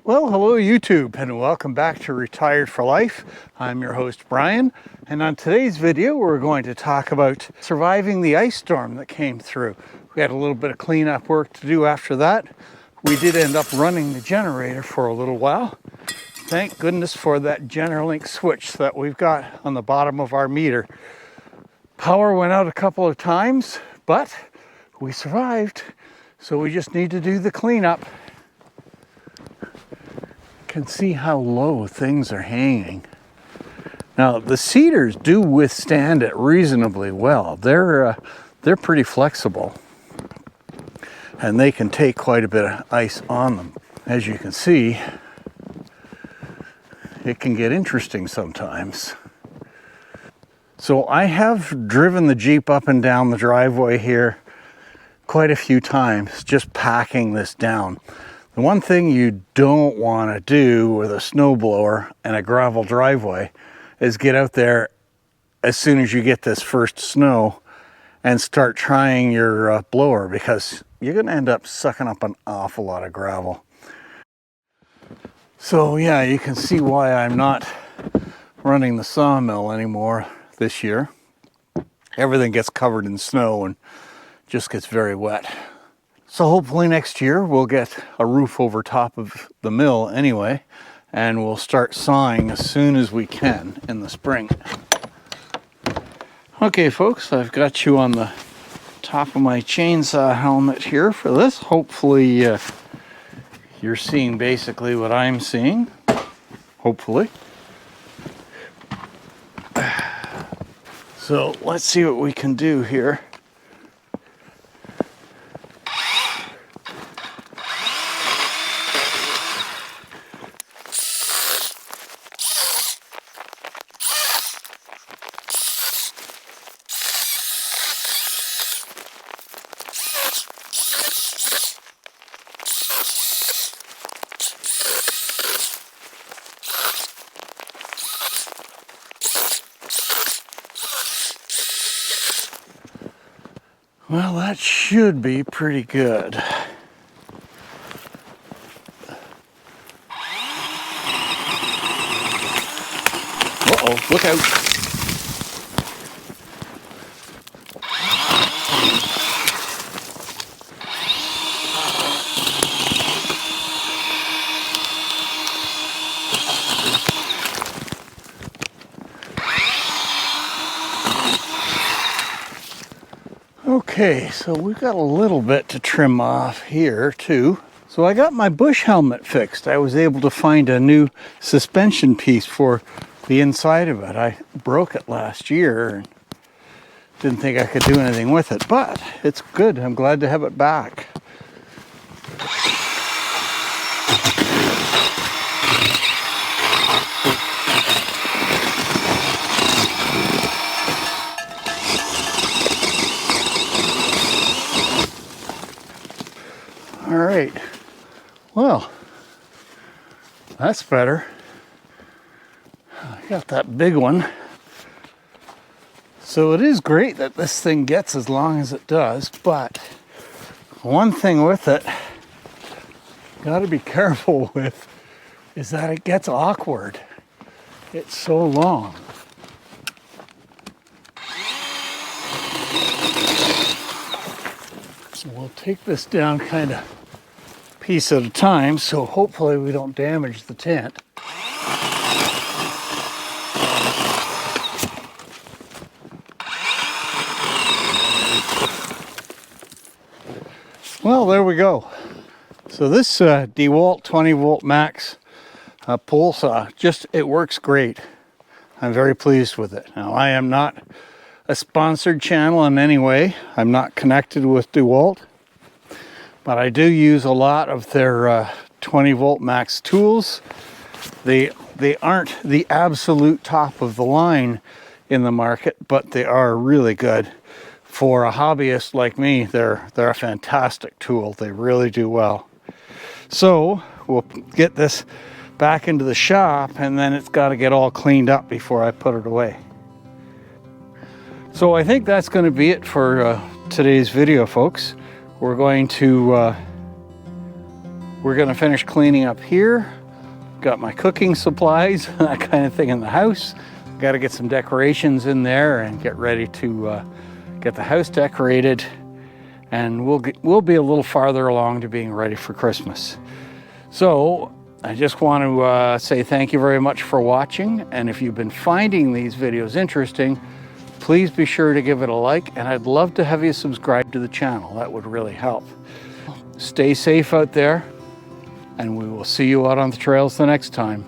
Well, hello YouTube, and welcome back to Retired for Life. I'm your host Brian, and on today's video we're going to talk about surviving the ice storm that came through. We had a little bit of cleanup work to do after that. We did end up running the generator for a little while. Thank goodness for that Generlink switch that we've got on the bottom of our meter. Power went out a couple of times, but we survived, so we just need to do the cleanup. Can see how low things are hanging. Now the cedars do withstand it reasonably well. They're pretty flexible, and they can take quite a bit of ice on them. As you can see, it can get interesting sometimes. So I have driven the Jeep up and down the driveway here quite a few times, just packing this down. The one thing you don't want to do with a snowblower and a gravel driveway is get out there as soon as you get this first snow and start trying your blower, because you're going to end up sucking up an awful lot of gravel. So yeah, you can see why I'm not running the sawmill anymore this year. Everything gets covered in snow and just gets very wet. So hopefully next year we'll get a roof over top of the mill anyway, and we'll start sawing as soon as we can in the spring. Okay folks, I've got you on the top of my chainsaw helmet here for this. Hopefully you're seeing basically what I'm seeing. Hopefully. So let's see what we can do here. Well, that should be pretty good. Uh-oh, look out. Okay, so we've got a little bit to trim off here too. So I got my bush helmet fixed. I was able to find a new suspension piece for the inside of it. I broke it last year and didn't think I could do anything with it, but it's good. I'm glad to have it back. All right, well, that's better. I got that big one. So it is great that this thing gets as long as it does, but one thing with it, got to be careful with, is that it gets awkward. It's so long. So we'll take this down kind of piece at a time, so hopefully we don't damage the tent. Well, there we go. So this DeWalt 20 volt max pole saw, it works great. I'm very pleased with it. Now, I am not a sponsored channel in any way. I'm not connected with DeWalt, but I do use a lot of their 20 volt max tools. They aren't the absolute top of the line in the market, but they are really good. For a hobbyist like me, they're a fantastic tool. They really do well. So we'll get this back into the shop, and then it's got to get all cleaned up before I put it away. So I think that's going to be it for today's video, folks. We're going to finish cleaning up here. got my cooking supplies, that kind of thing in the house. Got to get some decorations in there and get ready to get the house decorated. And we'll be a little farther along to being ready for Christmas. So I just want to say thank you very much for watching. And if you've been finding these videos interesting, please be sure to give it a like. And I'd love to have you subscribe to the channel. That would really help. Stay safe out there, and we will see you out on the trails the next time.